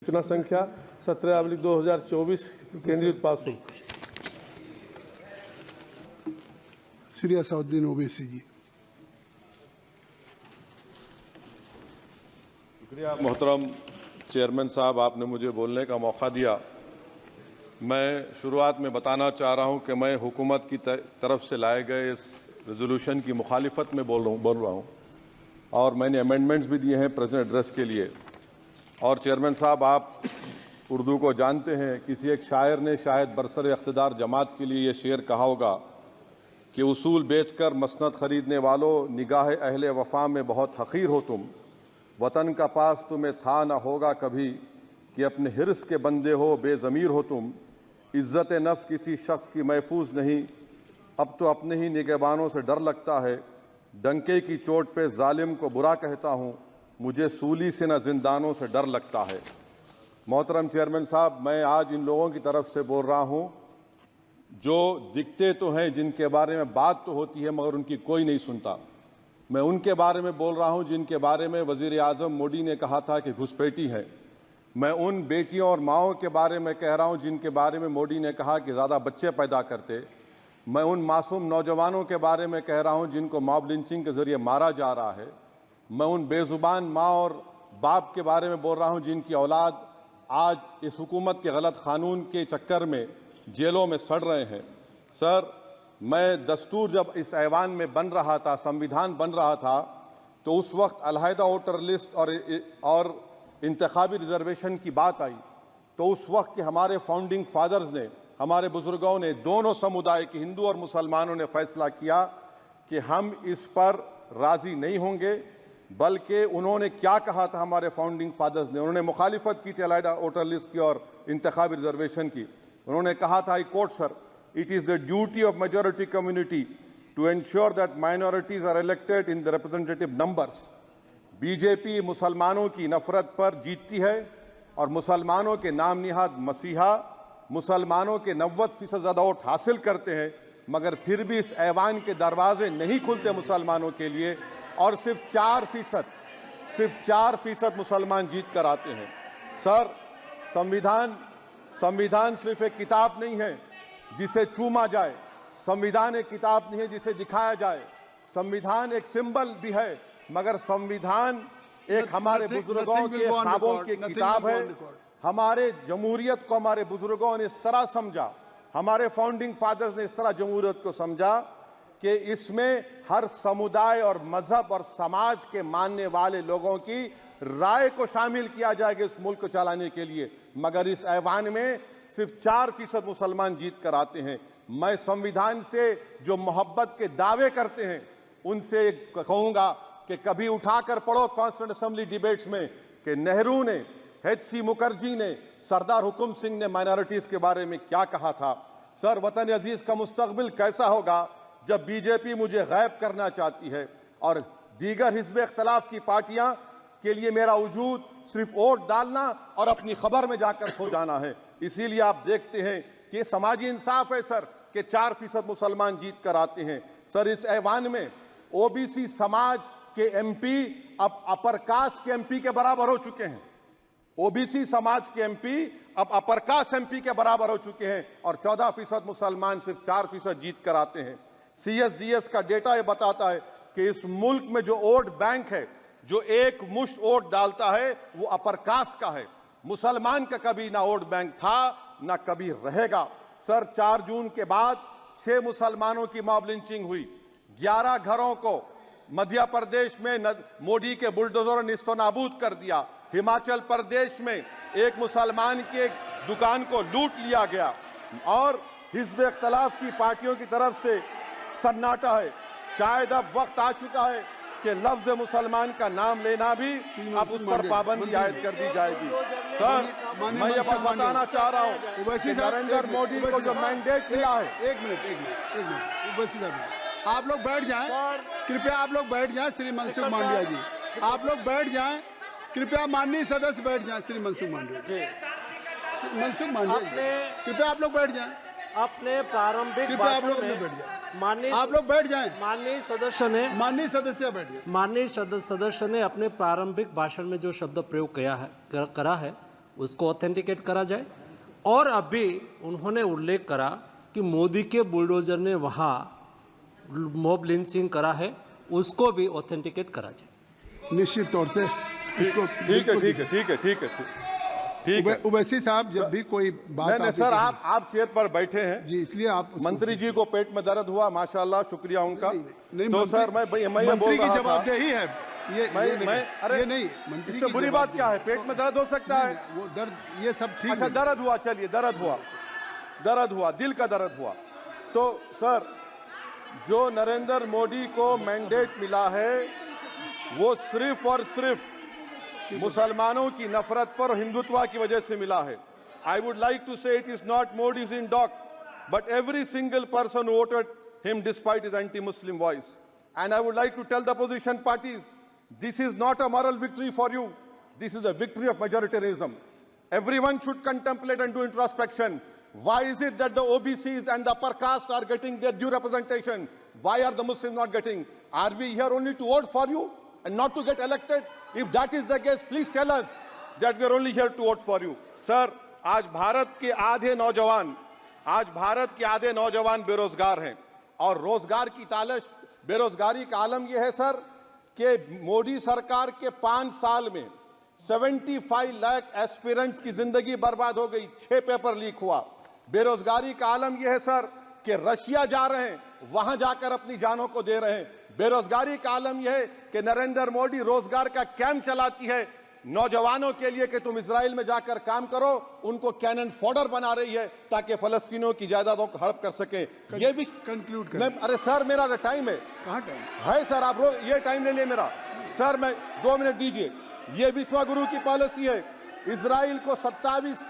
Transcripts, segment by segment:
सूचना संख्या 17/2024 केंद्रीय उत्पाद शुल्क। श्री असाउद्दीन ओवैसी जी। शुक्रिया मोहतरम चेयरमैन साहब, आपने मुझे बोलने का मौका दिया। मैं शुरुआत में बताना चाह रहा हूं कि मैं हुकूमत की तरफ से लाए गए इस रेजोल्यूशन की मुखालिफत में बोल रहा हूं और मैंने अमेंडमेंट्स भी दिए हैं प्रेजेंट एड्रेस के लिए। और चेयरमैन साहब, आप उर्दू को जानते हैं। किसी एक शायर ने शायद बरसर इख्तिदार जमात के लिए ये शेर कहा होगा कि उसूल बेचकर मसनद खरीदने वालों, निगाह अहले वफा में बहुत हक़ीर हो तुम। वतन का पास तुम्हें था न होगा कभी कि अपने हिर्स के बंदे हो, बेज़मीर हो तुम। इज़्ज़त नफ्स किसी शख्स की महफूज नहीं, अब तो अपने ही निगहबानों से डर लगता है। डंके की चोट पे जालिम को बुरा कहता हूँ, मुझे सूली से न जिंदानों से डर लगता है। मोहतरम चेयरमैन साहब, मैं आज इन लोगों की तरफ से बोल रहा हूँ जो दिखते तो हैं, जिनके बारे में बात तो होती है मगर उनकी कोई नहीं सुनता। मैं उनके बारे में बोल रहा हूँ जिनके बारे में वज़ीर आज़म मोदी ने कहा था कि घुसपैठी है। मैं उन बेटियों और माओं के बारे में कह रहा हूँ जिनके बारे में मोदी ने कहा कि ज़्यादा बच्चे पैदा करते। मैं उन मासूम नौजवानों के बारे में कह रहा हूँ जिनको मॉब लिंचिंग के ज़रिए मारा जा रहा है। मैं उन बेज़ुबान माँ और बाप के बारे में बोल रहा हूँ जिनकी औलाद आज इस हुकूमत के गलत कानून के चक्कर में जेलों में सड़ रहे हैं। सर, मैं दस्तूर जब इस ऐवान में बन रहा था, संविधान बन रहा था, तो उस वक्त अलहदा वोटर लिस्ट और इंतखाबी रिजर्वेशन की बात आई तो उस वक्त के हमारे फाउंडिंग फादर्स ने, हमारे बुजुर्गों ने, दोनों समुदाय के हिंदू और मुसलमानों ने फैसला किया कि हम इस पर राज़ी नहीं होंगे। बल्कि उन्होंने क्या कहा था हमारे फाउंडिंग फादर्स ने, उन्होंने मुखालिफत की थी अलहदा वोटर लिस्ट की और इंतखाबी रिजर्वेशन की। उन्होंने कहा था, I quote sir, it is the duty of majority community to ensure that minorities are elected in the representative numbers. BJP मुसलमानों की नफरत पर जीतती है और मुसलमानों के नाम निहाद मसीहा मुसलमानों के 90% ज़्यादा वोट हासिल करते हैं, मगर फिर भी इस ऐवान के दरवाजे नहीं खुलते मुसलमानों के लिए और सिर्फ 4% मुसलमान जीत कर आते हैं। सर, संविधान सिर्फ एक किताब नहीं है जिसे चूमा जाए, संविधान एक किताब नहीं है जिसे दिखाया जाए, संविधान एक सिंबल भी है, मगर संविधान एक हमारे बुजुर्गों के ख्वाबों की किताब है। हमारे जमहूरियत को हमारे बुजुर्गों ने इस तरह समझा, हमारे फाउंडिंग फादर्स ने इस तरह जमहूरियत को समझा कि इसमें हर समुदाय और मजहब और समाज के मानने वाले लोगों की राय को शामिल किया जाएगा इस मुल्क को चलाने के लिए। मगर इस ऐवान में सिर्फ 4% मुसलमान जीत कर आते हैं। मैं संविधान से जो मोहब्बत के दावे करते हैं उनसे कहूंगा कि कभी उठाकर पढ़ो कॉन्स्टिट्यूएंट असेंबली डिबेट्स में कि नेहरू ने, H.C. मुखर्जी ने, सरदार हुकुम सिंह ने माइनॉरिटीज के बारे में क्या कहा था। सर, वतन अजीज का मुस्तकबिल कैसा होगा जब बीजेपी मुझे गायब करना चाहती है और दीगर हिज़्ब इख्तिलाफ की पार्टियां के लिए मेरा वजूद सिर्फ वोट डालना और अपनी खबर में जाकर सो जाना है। इसीलिए आप देखते हैं कि समाजी इंसाफ है सर कि 4% मुसलमान जीत कर आते हैं। सर, इस ऐवान में ओबीसी समाज के एमपी अब अपर कास्ट के एमपी के बराबर हो चुके हैं। ओबीसी समाज के एमपी अब अपर कास्ट एमपी के बराबर हो चुके हैं और 14% मुसलमान सिर्फ 4% जीत कर आते हैं। CSDS का डेटा ये बताता है कि इस मुल्क में जो वोट बैंक है, जो एक मुश्त वोट डालता है, वो अपर कास्ट का है। मुसलमान का कभी ना वोट बैंक था ना कभी रहेगा। सर, 4 जून के बाद 6 मुसलमानों की मॉब लिंचिंग हुई, 11 घरों को मध्य प्रदेश में मोदी के बुलडोजर ने निस्तो नाबूद कर दिया। हिमाचल प्रदेश में एक मुसलमान की एक दुकान को लूट लिया गया और हिज़्ब इख्तिलाफ की पार्टियों की तरफ से सन्नाटा है। शायद अब वक्त आ चुका है कि लफ्ज़ मुसलमान का नाम लेना भी अब उस पर पाबंदी आयद कर दी जाएगी। सर, मैं ये बात बताना चाह रहा हूँ कि नरेंद्र मोदी को जो मैंडेट मिला है। एक मिनट, आप लोग बैठ जाएं, कृपया आप लोग बैठ जाएं। श्री मनसुख मांडविया जी, आप लोग बैठ जाएं, कृपया माननीय सदस्य बैठ जाएं। श्री मनसुख मांडविया जी, मनसुख मांडविया, कृपया आप लोग बैठ जाएं। अपने प्रारंभिक कृपया आप लोग बैठ जाएं। आप लोग बैठ जाएं। माननीय सदस्य ने अपने प्रारंभिक भाषण में जो शब्द प्रयोग करा है उसको ऑथेंटिकेट करा जाए। और अभी उन्होंने उल्लेख करा कि मोदी के बुलडोजर ने वहाँ मॉब लिंचिंग करा है, उसको भी ऑथेंटिकेट करा जाए। निश्चित तौर से इसको ठीक है। उवैसी साहब, जब भी कोई बात नहीं सर, आप चेयर पर बैठे हैं जी, इसलिए आप मंत्री जी को पेट में दर्द हुआ, माशाल्लाह, शुक्रिया उनका। नहीं, तो सर मैं ये बोल मंत्री की रहा था, जवाबदेही है अरे ये नहीं, मंत्री इससे की बुरी बात क्या है? पेट में दर्द हो सकता है। वो दर्द, ये सब ठीक अच्छा, है। दर्द हुआ, चलिए दर्द हुआ, दिल का दर्द हुआ। तो सर, जो नरेंद्र मोदी को मैंडेट मिला है वो सिर्फ और सिर्फ मुसलमानों की नफरत पर और हिंदुत्व की वजह से मिला है। I would like to say it is not Modi's in dock, but every single person voted him despite his anti Muslim voice. And I would like to tell the opposition parties, this is not a moral victory for you, this is a victory of majoritarianism. Everyone should contemplate and do introspection. Why is it that the OBCs and the upper caste are getting their due representation? Why are the Muslims not getting? Are we here only to vote for you and not to get elected? If that is the case, please tell us that we are only here to vote for you. Sir, आज भारत के आधे नौजवान बेरोजगार हैं और रोजगार की तालाश, बेरोजगारी का आलम यह है सर कि मोदी सरकार के 5 साल में 75 लाख एस्पिरेंट्स की जिंदगी बर्बाद हो गई, 6 पेपर लीक हुआ। बेरोजगारी का आलम यह है सर कि रशिया जा रहे हैं, वहां जाकर अपनी जानों को दे रहे हैं। बेरोजगारी का आलम यह है कि नरेंद्र मोदी रोजगार का कैंप चलाती है नौजवानों के लिए कि तुम इजराइल में जाकर काम करो, उनको कैनन फॉडर बना रही है ताकि फलस्तीनियों की जायदादों को हड़प कर सके। ये भी कंक्लूड करें। अरे सर, मेरा टाइम है। कहाँ टाइम है सर? आप ये टाइम ले लिए मेरा। सर मैं 2 मिनट दीजिए। ये विश्वगुरु की पॉलिसी है। इजराइल को 27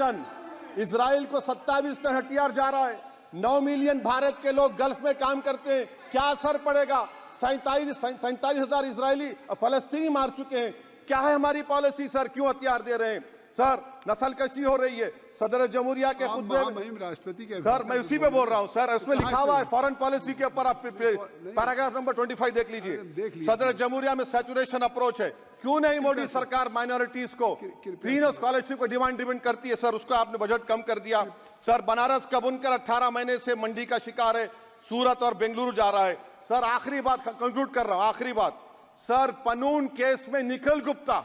टन हथियार जा रहा है। 9 मिलियन भारत के लोग गल्फ में काम करते हैं, क्या असर पड़ेगा? 47,000 इजरायली फलस्तीनी मार चुके हैं। क्या है हमारी पॉलिसी सर? क्यों हथियार दे रहे हैं सर? नस्लकशी हो रही है। सदर जमहूरिया के खुतबे में राष्ट्रपति के सर, मैं उसी पे बोल रहा हूं सर, उसमें लिखा हुआ है फॉरेन पॉलिसी के ऊपर, आप पैराग्राफ नंबर 25 देख लीजिए। सदर जमहूरिया में सैचुरेशन अप्रोच है। क्यों नहीं मोदी सरकार माइनॉरिटीज को तीनों स्कॉलरशिप को डिमांड करती है सर? उसको आपने बजट कम कर दिया। सर, बनारस का बुनकर 18 महीने से मंडी का शिकार है, सूरत और बेंगलुरु जा रहा है। सर आखिरी बात कंक्लूड कर रहा हूं, आखिरी बात सर, पनून केस में निखिल गुप्ता,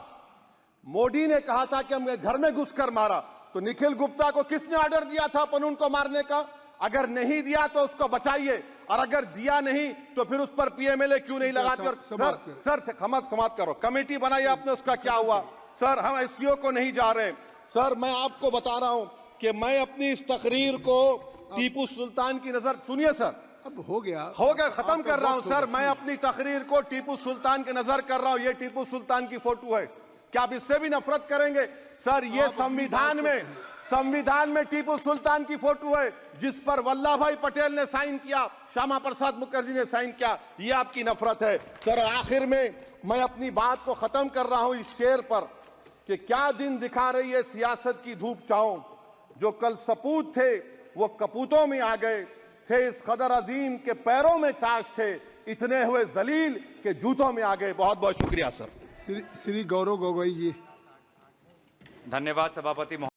मोदी ने कहा था कि हमने घर में घुसकर मारा, तो निखिल गुप्ता को किसने ऑर्डर दिया था पनून को मारने का? अगर नहीं दिया तो उसको बचाइए, और अगर दिया नहीं तो फिर उस पर पीएमएलए क्यों नहीं लगाकर? सर समाप्त करो। कमेटी बनाई आपने, उसका क्या हुआ? सर हम एससीओ को नहीं जा रहे। सर मैं आपको बता रहा हूं कि मैं अपनी इस तकरीर को टीपू सुल्तान की नजर, सुनिए सर, अब हो गया, खत्म कर रहा हूं सर। मैं अपनी तकरीर को टीपू सुल्तान की नजर कर रहा हूं। ये टीपू सुल्तान की फोटो है, क्या आप इससे भी नफरत करेंगे? सर ये संविधान में टीपू सुल्तान की फोटो है जिस पर वल्लभ भाई पटेल ने साइन किया, श्यामा प्रसाद मुखर्जी ने साइन किया। ये आपकी नफरत है सर। आखिर में मैं अपनी बात को खत्म कर रहा हूं इस शेर पर कि क्या दिन दिखा रही है सियासत की धूप छांव। जो कल सपूत थे वो कपूतों में आ गए, थे इस कदर अजीम के पैरों में ताज थे, इतने हुए जलील के जूतों में आ गए। बहुत बहुत शुक्रिया सर। श्री गौरव गोगोई जी। धन्यवाद सभापति।